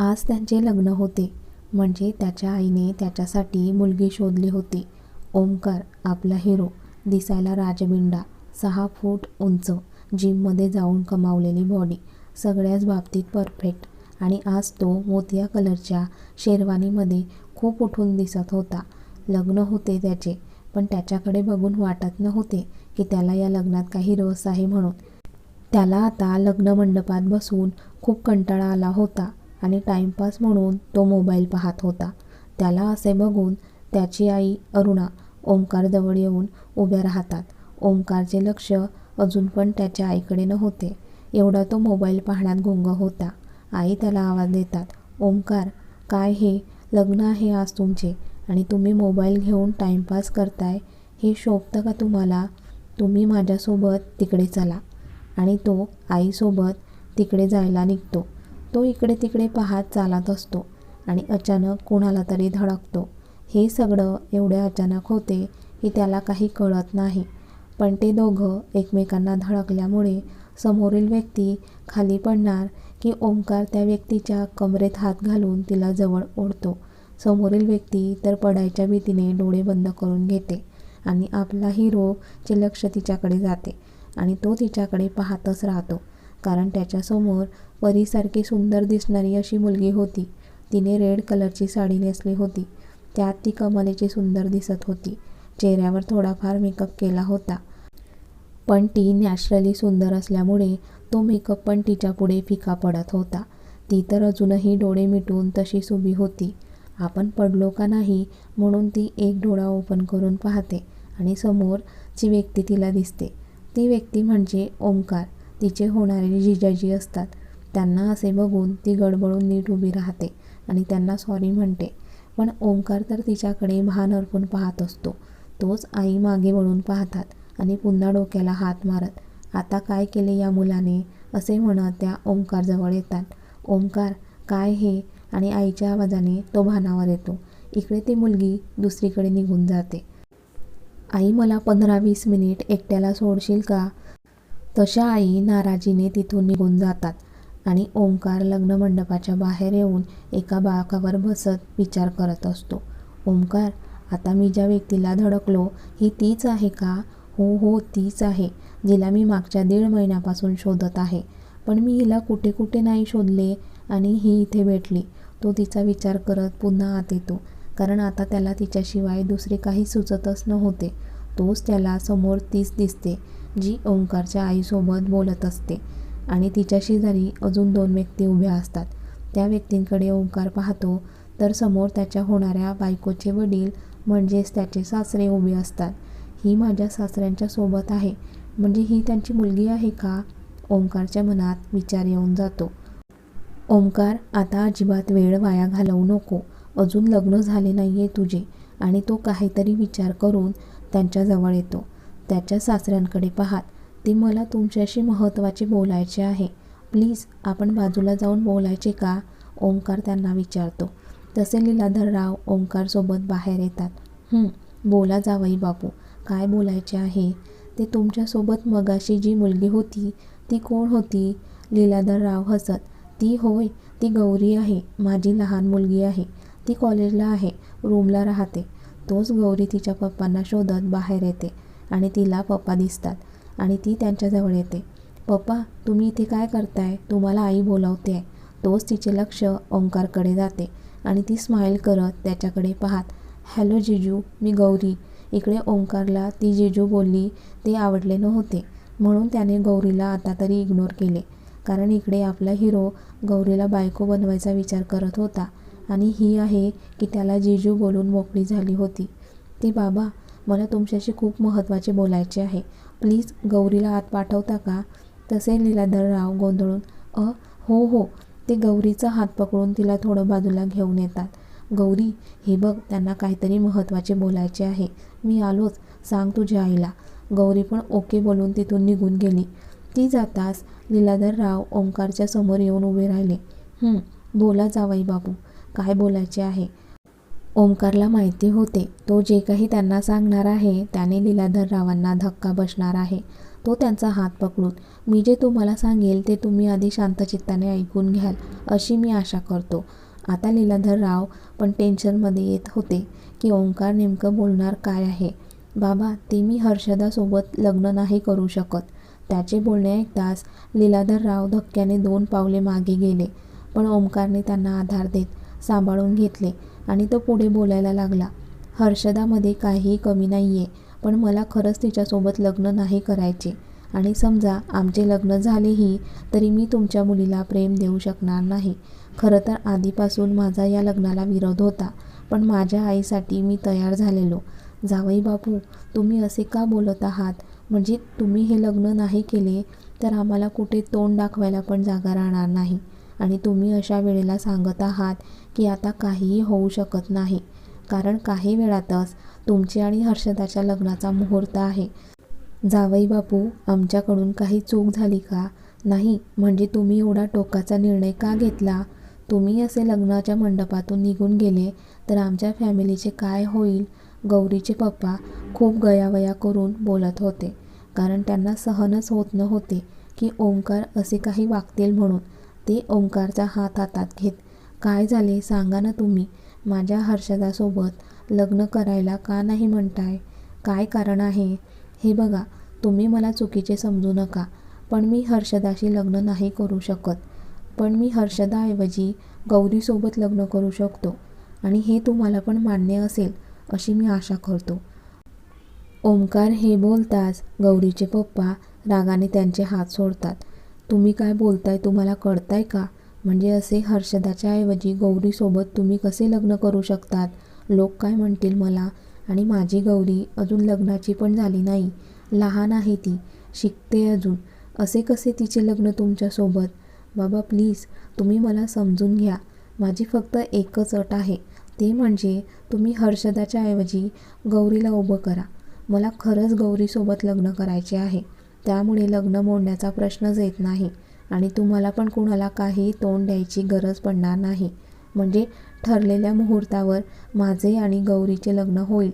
आज त्यांचे लग्न होते. म्हणजे त्याच्या आईने त्याच्यासाठी मुलगी शोधली होती. ओमकार आपला हिरो, दिसायला राजबिंडा, 6 फूट उंच, जिममध्ये जाऊन कमावलेली बॉडी, सगळ्याच बाबतीत परफेक्ट. आणि आज तो मोतिया कलरच्या शेरवानीमध्ये खूप उठून दिसत होता. लग्न होते त्याचे, पण त्याच्याकडे बघून वाटत नव्हते की त्याला या लग्नात काही रस आहे म्हणून. त्याला आता लग्न मंडपात बसून खूप कंटाळा आला होता आणि टाइमपास म्हणून तो मोबाईल पाहत होता. त्याला असे बघून त्याची आई अरुणा ओमकारजवळ येऊन उभ्या राहतात. ओमकारचे लक्ष अजून पण त्याच्या आईकडे नव्हते, एवढा तो मोबाईल पाहण्यात गुंग होता. आई त्याला आवाज देतात, ओमकार, काय हे लग्न आहे आज तुमचे आणि तुम्ही मोबाईल घेऊन टाइमपास करताय, हे शोभतं का तुम्हाला? तुम्ही माझ्यासोबत तिकडे चला. आणि तो आईसोबत तिकडे जायला निघतो. तो इकडे तिकडे पाहत चालत असतो आणि अचानक कोणाला तरी धडकतो. हे सगळं एवढे अचानक होते की त्याला काही कळत नाही. पण ते दोघं एकमेकांना धडकल्यामुळे समोरील व्यक्ती खाली पडणार की ओमकार त्या व्यक्तीच्या कमरेत हात घालून तिला जवळ ओढतो. समोरील व्यक्ती तर पडायच्या भीतीने डोळे बंद करून घेते आणि आपला हिरोचे लक्ष तिच्याकडे जाते आणि तो तिच्याकडे पाहतच राहतो. कारण त्याच्यासमोर परीसारखी सुंदर दिसणारी अशी मुलगी होती. तिने रेड कलरची साडी नेसली होती. त्यात ती कमालीची सुंदर दिसत होती. चेहऱ्यावर थोडाफार मेकअप केला होता, पण ती नॅचरली सुंदर असल्यामुळे तो मेकअप पण तिच्या पुढे फिका पडत होता. ती तर अजूनही डोळे मिटून तशीच उभी होती. आपण पडलो का नाही म्हणून ती एक डोळा ओपन करून पाहते आणि समोरची व्यक्ती तिला दिसते. ती व्यक्ती म्हणजे ओमकार, तिचे होणारे जिजाजी असतात. त्यांना असे बघून ती गडबडून नीट उभी राहते आणि त्यांना सॉरी म्हणते. पण ओमकार तर तिच्याकडे भान हरपून पाहत असतो. तोच आई मागे वळून पाहतात आणि पुन्हा डोक्याला हात मारत, आता काय केले या मुलाने, असे म्हणत त्या ओमकारजवळ येतात. ओमकार, काय हे, आणि आईच्या आवाजाने तो भानावर येतो. इकडे ती मुलगी दुसरीकडे निघून जाते. आई, मला 15-20 मिनिट एकट्याला सोडशील का? तशा आई नाराजीने तिथून निघून जातात आणि ओमकार लग्न मंडपाच्या बाहेर येऊन एका बाकावर बसत विचार करत असतो. ओमकार, आता मी ज्या व्यक्तीला धडकलो ही तीच आहे का? हो हो, तीच आहे, जिला मी मागच्या 1.5 महिन्यापासून शोधत आहे. पण मी हिला कुठे कुठे नाही शोधले आणि ही इथे भेटली. तो तिचा विचार करत पुन्हा आत येतो, कारण आता त्याला तिच्याशिवाय दुसरे काही सुचतच नव्हते. तोच त्याला समोर तीच दिसते जी ओमकारच्या आईसोबत बोलत असते आणि तिच्या शेजारी अजून 2 व्यक्ती उभ्या असतात. त्या व्यक्तींकडे ओमकार पाहतो तर समोर त्याच्या होणाऱ्या बायकोचे वडील म्हणजेच त्याचे सासरे उभे असतात. ही माझ्या सासऱ्यांच्या सोबत आहे, म्हणजे ही त्यांची मुलगी आहे का? ओमकारच्या मनात विचार येऊन जातो. ओमकार, आता अजिबात वेळ वाया घालवू नको, अजून लग्न झाले नाहीये तुझे. आणि तो काहीतरी विचार करून त्यांच्याजवळ येतो. त्याच्या सासऱ्यांकडे पाहत, ते मला तुमच्याशी महत्त्वाचे बोलायचे आहे, प्लीज आपण बाजूला जाऊन बोलायचे का? ओमकार त्यांना विचारतो. तसे लीलाधरराव ओमकारसोबत बाहेर येतात. बोला जावई बापू, काय बोलायचे आहे? ते तुमच्यासोबत मगाशी जी मुलगी होती ती कोण होती? लीलाधरराव हसत, ती होय, ती गौरी आहे, माझी लहान मुलगी आहे. ती कॉलेजला आहे, रूमला राहते. तोच गौरी तिच्या पप्पांना शोधत बाहेर येते आणि तिला पप्पा दिसतात आणि ती त्यांच्याजवळ येते. पप्पा, तुम्ही इथे काय करताय? तुम्हाला आई बोलावते आहे. तोच तिचे लक्ष ओमकारकडे जाते आणि ती स्माईल करत त्याच्याकडे पाहत, हॅलो जिजू, मी गौरी. इकडे ओमकारला ती जिजू बोलली ते आवडले नव्हते, म्हणून त्याने गौरीला आता तरी इग्नोर केले. कारण इकडे आपला हिरो गौरीला बायको बनवायचा विचार करत होता आणि ही आहे की त्याला जिजू बोलून मोकळी झाली होती. ते बाबा, मला तुमच्याशी खूप महत्त्वाचे बोलायचे आहे, प्लीज गौरीला आत पाठवता का? तसे लीलाधरराव गोंधळून, हो हो. ते गौरीचा हात पकडून तिला थोडं बाजूला घेऊन येतात. गौरी, हे बघ, त्यांना काहीतरी महत्त्वाचे बोलायचे आहे, मी आलोच, सांग तुझ्या आईला. गौरी पण ओके बोलून तिथून निघून गेली. ती जाताच लीलाधरराव ओमकारच्या समोर येऊन उभे राहिले. बोला जावई बापू, काय बोलायचे आहे? ओमकारला माहिती होते तो जे काही त्यांना सांगणार आहे त्याने लीलाधररावांना धक्का बसणार आहे. तो त्यांचा हात पकडून, मी जे तुम्हाला सांगेल ते तुम्ही आधी शांतचित्ताने ऐकून घ्याल अशी मी आशा करतो. आता लीलाधरराव पण टेन्शनमध्ये येत होते की ओंकार नेमकं बोलणार काय आहे. बाबा, ते मी हर्षदासोबत लग्न नाही करू शकत. त्याचे बोलणे ऐकताच लीलाधरराव धक्क्याने 2 पावले मागे गेले. पण ओंकारने त्यांना आधार देत सांभाळून घेतले आणि तो पुढे बोलायला लागला. हर्षदामध्ये काहीही कमी नाही आहे, पण मला खरंच तिच्यासोबत लग्न नाही करायचे. आणि समजा आमचे लग्न झालेही तरी मी तुमच्या मुलीला प्रेम देऊ शकणार नाही. खरं तर आधीपासून माझा या लग्नाला विरोध होता, पण माझ्या आईसाठी मी तयार झालेलो. जावई बापू, तुम्ही असे का बोलत आहात? म्हणजे तुम्ही हे लग्न नाही केले तर आम्हाला कुठे तोंड दाखवायला पण जागा राहणार नाही. आणि तुम्ही अशा वेळेला सांगत आहात की आता काहीही होऊ शकत नाही, कारण काही वेळातच तुमचे आणि हर्षदाच्या लग्नाचा मुहूर्त आहे. जावई बापू, आमच्याकडून काही चूक झाली का? नाही म्हणजे तुम्ही एवढा टोकाचा निर्णय का घेतला? तुम्ही असे लग्नाच्या मंडपातून निघून गेले तर आमच्या फॅमिलीचे काय होईल? गौरीचे पप्पा खूप गयावया करून बोलत होते, कारण त्यांना सहनच होत नव्हते की ओंकार असे काही वागतील म्हणून. ते ओंकारचा हात हातात घेत, काय झाले सांगा ना तुम्ही, माझ्या हर्षदासोबत लग्न करायला का नाही म्हणताय? काय कारण आहे? हे बघा, तुम्ही मला चुकीचे समजू नका, पण मी हर्षदाशी लग्न नाही करू शकत. पण मी हर्षदाऐवजी गौरीसोबत लग्न करू शकतो आणि हे तुम्हाला पण मान्य असेल अशी मी आशा करतो. ओंकार हे बोलताच गौरीचे पप्पा रागाने त्यांचे हात सोडतात. तुम्ही काय बोलताय तुम्हाला कळतंय का? म्हणजे असे हर्षदाच्या ऐवजी गौरीसोबत तुम्ही कसे लग्न करू शकतात? लोक काय म्हणतील मला? आणि माझी गौरी अजून लग्नाची पण झाली नाही, लहान आहे ती, शिकते अजून. असे कसे तिचे लग्न तुमच्यासोबत? बाबा प्लीज, तुम्ही मला समजून घ्या. माझी फक्त एकच अट आहे, ते म्हणजे तुम्ही हर्षदाच्या ऐवजी गौरीला उभं करा. मला खरंच गौरीसोबत लग्न करायचे आहे, त्यामुळे लग्न मोडण्याचा प्रश्नच येत नाही. आणि तुम्हाला पण कुणाला काही तोंड द्यायची गरज पडणार नाही. म्हणजे ठरलेल्या मुहूर्तावर माझे आणि गौरीचे लग्न होईल.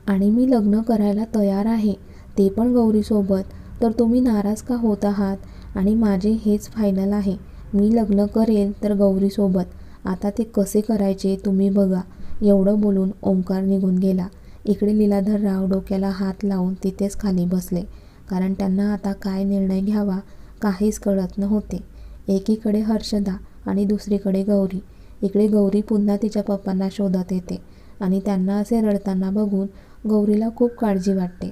आणि मी लग्न करायला तयार आहे, ते पण गौरीसोबत. तर तुम्ही नाराज का होत आहात? आणि माझे हेच फायनल आहे, मी लग्न करेल तर गौरीसोबत. आता ते कसे करायचे तुम्ही बघा. एवढं बोलून ओंकार निघून गेला. इकडे लीलाधरराव डोक्याला हात लावून तिथेच खाली बसले, कारण त्यांना आता काय निर्णय घ्यावा काहीच कळत नव्हते. एकीकडे हर्षदा आणि दुसरीकडे गौरी. इकडे गौरी पुन्हा तिच्या पप्पांना शोधत येते आणि त्यांना असे रडताना बघून गौरीला खूप काळजी वाटते.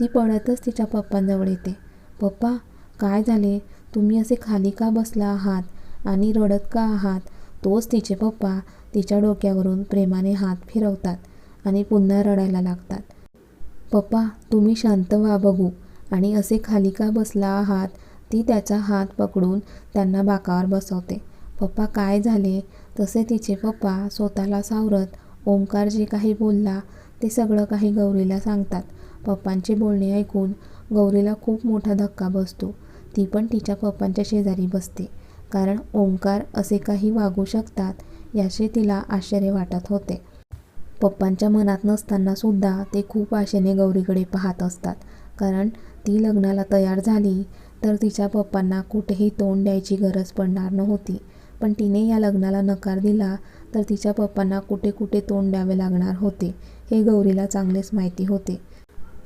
ती पळतच तिच्या पप्पांजवळ येते. पप्पा, काय झाले? तुम्ही असे खाली का बसला आहात आणि रडत का आहात? तोच तिचे पप्पा तिच्या डोक्यावरून प्रेमाने हात फिरवतात आणि पुन्हा रडायला लागतात. पप्पा, तुम्ही शांत व्हा बघू. आणि असे खाली का बसला आहात? ती त्याचा हात पकडून त्यांना बाकावर बसवते. पप्पा, काय झाले? तसे तिचे पप्पा स्वतःला सावरत ओंकार जे काही बोलला ते सगळं काही गौरीला सांगतात. पप्पांचे बोलणे ऐकून गौरीला खूप मोठा धक्का बसतो. ती पण तिच्या पप्पांच्या शेजारी बसते, कारण ओंकार असे काही वागू शकतात याचे तिला आश्चर्य वाटत होते. पप्पांच्या मनात नसताना सुद्धा ते खूप आशेने गौरीकडे पाहत असतात, कारण ती लग्नाला तयार झाली तर तिच्या पप्पांना कुठेही तोंड द्यायची गरज पडणार नव्हती. पण तिने या लग्नाला नकार दिला तर तिच्या पप्पांना कुठे कुठे तोंड द्यावे लागणार होते हे गौरीला चांगलेच माहिती होते.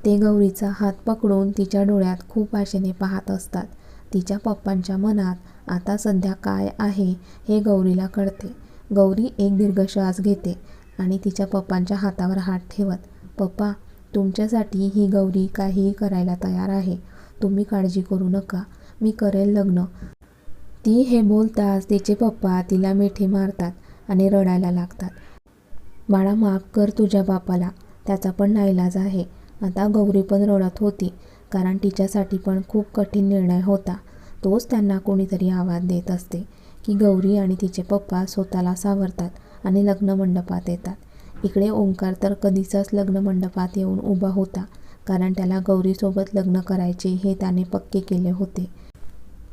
ते गौरीचा हात पकडून तिच्या डोळ्यात खूप आशेने पाहत असतात. तिच्या पप्पांच्या मनात आता सध्या काय आहे हे गौरीला कळते. गौरी एक दीर्घ श्वास घेते आणि तिच्या पप्पांच्या हातावर हात ठेवत, पप्पा, तुमच्यासाठी ही गौरी काहीही करायला तयार आहे. तुम्ही काळजी करू नका, मी करेल लग्न. ती हे बोलताच तिचे पप्पा तिला मिठी मारतात आणि रडायला लागतात. बाळा, माफ कर तुझ्या बापाला, त्याचा पण नाईलाज आहे. आता गौरी पण रडत होती, कारण तिच्यासाठी पण खूप कठीण निर्णय होता. तोच त्यांना कोणीतरी आवाज देत असते की गौरी आणि तिचे पप्पा स्वतःला सावरतात आणि लग्न मंडपात येतात. इकडे ओंकार तर कधीचाच लग्न मंडपात येऊन उभा होता, कारण त्याला गौरीसोबत लग्न करायचे हे त्याने पक्के केले होते.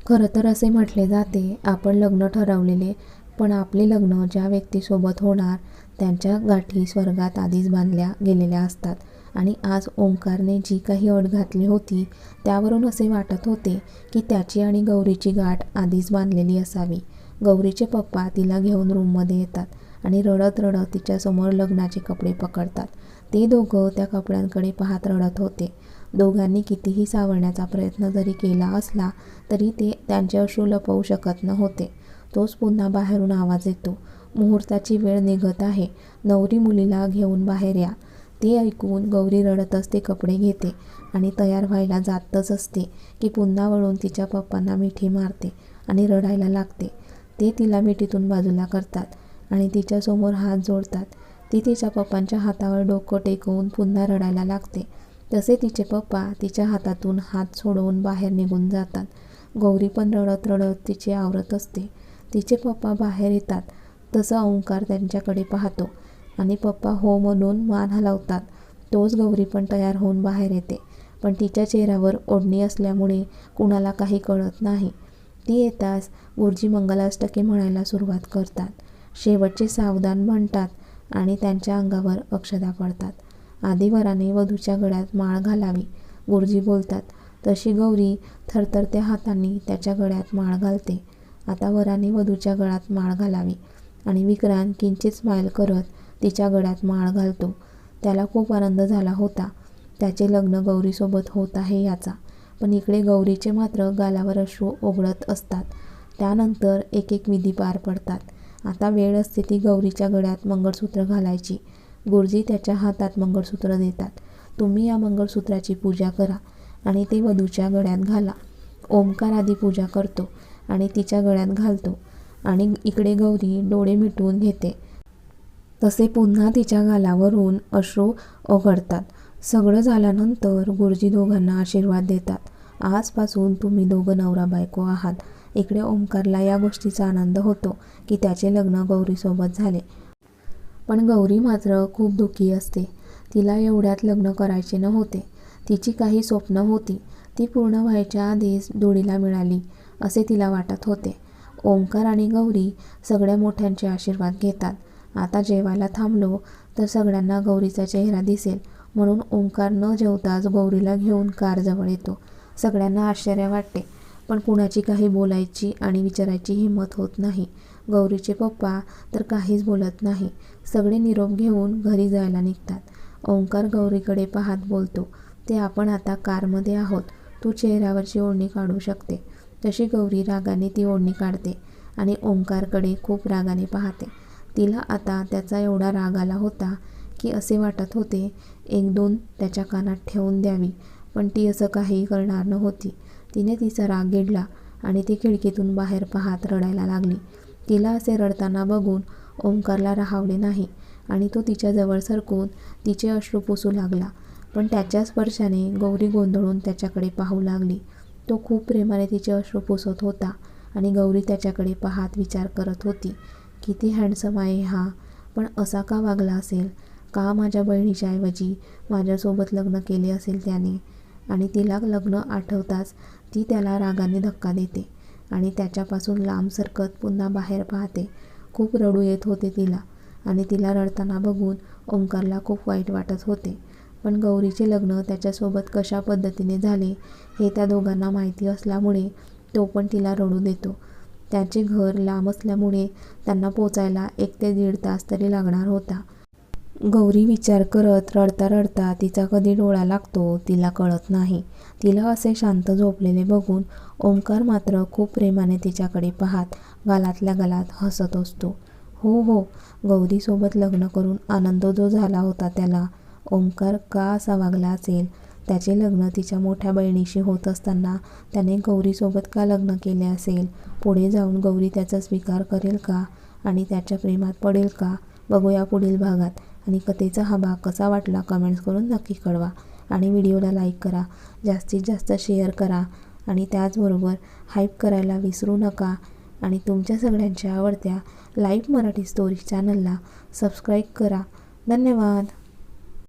खरं तर असे म्हटले जाते, आपण लग्न ठरवलेले, पण आपले लग्न ज्या व्यक्तीसोबत होणार त्यांच्या गाठी स्वर्गात आधीच बांधल्या गेलेल्या असतात आणि आज ओंकारने जी काही अट घातली होती त्यावरून असे वाटत होते की त्याची आणि गौरीची गाठ आधीच बांधलेली असावी. गौरीचे पप्पा तिला घेऊन रूममध्ये येतात आणि रडत रडत तिच्यासमोर लग्नाचे कपडे पकडतात. ते दोघं त्या कपड्यांकडे पाहत रडत होते. दोघांनी कितीही सावरण्याचा प्रयत्न जरी केला असला तरी ते त्यांचे अश्रू लपवू शकत नव्हते. तोच पुन्हा बाहेरून आवाज येतो, मुहूर्ताची वेळ निघत आहे, नवरी मुलीला घेऊन बाहेर या. ते ऐकून गौरी रडतच ते कपडे घेते आणि तयार व्हायला जातच असते की पुन्हा वळून तिच्या पप्पांना मिठी मारते आणि रडायला लागते. ते तिला मिठीतून बाजूला करतात आणि तिच्यासमोर हात जोडतात. ती तिच्या पप्पांच्या हातावर डोकं टेकवून पुन्हा रडायला लागते. तसे तिचे पप्पा तिच्या हातातून हात सोडवून बाहेर निघून जातात. गौरी पण रडत रडत तिचे आवरत असते. तिचे पप्पा बाहेर येतात तसं ओंकार त्यांच्याकडे पाहतो आणि पप्पा हो म्हणून मान हलवतात. तोच गौरी पण तयार होऊन बाहेर येते, पण तिच्या चेहऱ्यावर ओढणी असल्यामुळे कुणाला काही कळत नाही. ती येताच गुरुजी मंगलाष्टके म्हणायला सुरुवात करतात. शेवटचे सावधान म्हणतात आणि त्यांच्या अंगावर अक्षता पडतात. आधी वराने वधूच्या गळ्यात माळ घालावी, गुरुजी बोलतात. तशी गौरी थरथरत्या हातांनी त्याच्या गळ्यात माळ घालते. आता वराने वधूच्या गळ्यात माळ घालावी आणि विक्रांत किंचित स्माईल करत तिच्या गळ्यात माळ घालतो. त्याला खूप आनंद झाला होता त्याचे लग्न गौरीसोबत होत आहे याचा. पण इकडे गौरीचे मात्र गालावर अश्रू ओघळत असतात. त्यानंतर एक एक विधी पार पडतात. आता वेळ असते ती गौरीच्या गळ्यात मंगळसूत्र घालायची. गुरुजी त्याच्या हातात मंगळसूत्र देतात. तुम्ही या मंगळसूत्राची पूजा करा आणि ते वधूच्या गळ्यात घाला. ओंकार आधी पूजा करतो आणि तिच्या गळ्यात घालतो आणि इकडे गौरी डोळे मिटवून घेते. तसे पुन्हा तिच्या गालावरून अश्रू ओघळतात. सगळं झाल्यानंतर गुरुजी दोघांना आशीर्वाद देतात. आजपासून तुम्ही दोघं नवरा बायको आहात. इकडे ओंकारला या गोष्टीचा आनंद होतो की त्याचे लग्न गौरीसोबत झाले. पण गौरी मात्र खूप दुःखी असते. तिला एवढ्यात लग्न करायचे नव्हते. तिची काही स्वप्न होती ती पूर्ण व्हायच्या आधीच जोडीला मिळाली असे तिला वाटत होते. ओंकार आणि गौरी सगळ्या मोठ्यांचे आशीर्वाद घेतात. आता जेवायला थांबलो तर सगळ्यांना गौरीचा चेहरा दिसेल म्हणून ओंकार न जेवताच गौरीला घेऊन कारजवळ येतो. सगळ्यांना आश्चर्य वाटते, पण कुणाची काही बोलायची आणि विचारायची हिंमत होत नाही. गौरीचे पप्पा तर काहीच बोलत नाही. सगळे निरोप घेऊन घरी जायला निघतात. ओंकार गौरीकडे पाहत बोलतो, ते आपण आता कारमध्ये आहोत, तू चेहऱ्यावरची ओढणी काढू शकते. तशी गौरी रागाने ती ओढणी काढते आणि ओंकारकडे खूप रागाने पाहते. तिला आता त्याचा एवढा राग आला होता की असे वाटत होते एक दोन त्याच्या कानात ठेवून द्यावी, पण ती असं काही करणार नव्हती. तिने तिचा राग गिळला आणि ती खिडकीतून बाहेर पाहत रडायला लागली. तिला असे रडताना बघून ओंकारला राहावले नाही आणि तो तिच्याजवळ सरकून तिचे अश्रू पुसू लागला. पण त्याच्या स्पर्शाने गौरी गोंधळून त्याच्याकडे पाहू लागली. तो खूप प्रेमाने तिचे अश्रू पुसत होता आणि गौरी त्याच्याकडे पाहत विचार करत होती, किती हँडसम आहे हा, पण असा का वागला असेल, का माझ्या बहिणीच्या ऐवजी माझ्यासोबत लग्न केले असेल त्याने. आणि तिला लग्न आठवताच ती त्याला रागाने धक्का देते आणि त्याच्यापासून लांब सरकत पुन्हा बाहेर पाहते. खूप रडू येत होते तिला आणि तिला रडताना बघून ओंकारला खूप वाईट वाटत होते. पण गौरीचे लग्न त्याच्यासोबत कशा पद्धतीने झाले हे त्या दोघांना माहिती असल्यामुळे तो पण तिला रडू देतो. त्याचे घर लांब असल्यामुळे त्यांना पोचायला 1 ते 1.5 तास तरी लागणार होता. गौरी विचार करत रडता रडता तिचा कधी डोळा लागतो तिला कळत नाही. तिला असे शांत झोपलेले बघून ओंकार मात्र खूप प्रेमाने तिच्याकडे पाहत गालातल्या गालात हसत असतो. हो हो, गौरीसोबत लग्न करून आनंद जो झाला होता त्याला ओंकार का असा वागला असेल. त्याचे लग्न तिच्या मोठ्या बहिणीशी होत असताना त्याने गौरीसोबत का लग्न केले असेल. पुढे जाऊन गौरी त्याचा स्वीकार करेल का आणि त्याच्या प्रेमात पडेल का, बघूया पुढील भागात. आणि कथेचा हा भाग कसा वाटला कमेंट्स करून नक्की कळवा आणि व्हिडिओला लाईक करा, जास्तीत जास्त शेअर करा आणि त्याचबरोबर हाईप करायला विसरू नका. आणि तुमच्या सगळ्यांच्या आवडत्या लाईव्ह मराठी स्टोरी चॅनलला सबस्क्राईब करा. धन्यवाद.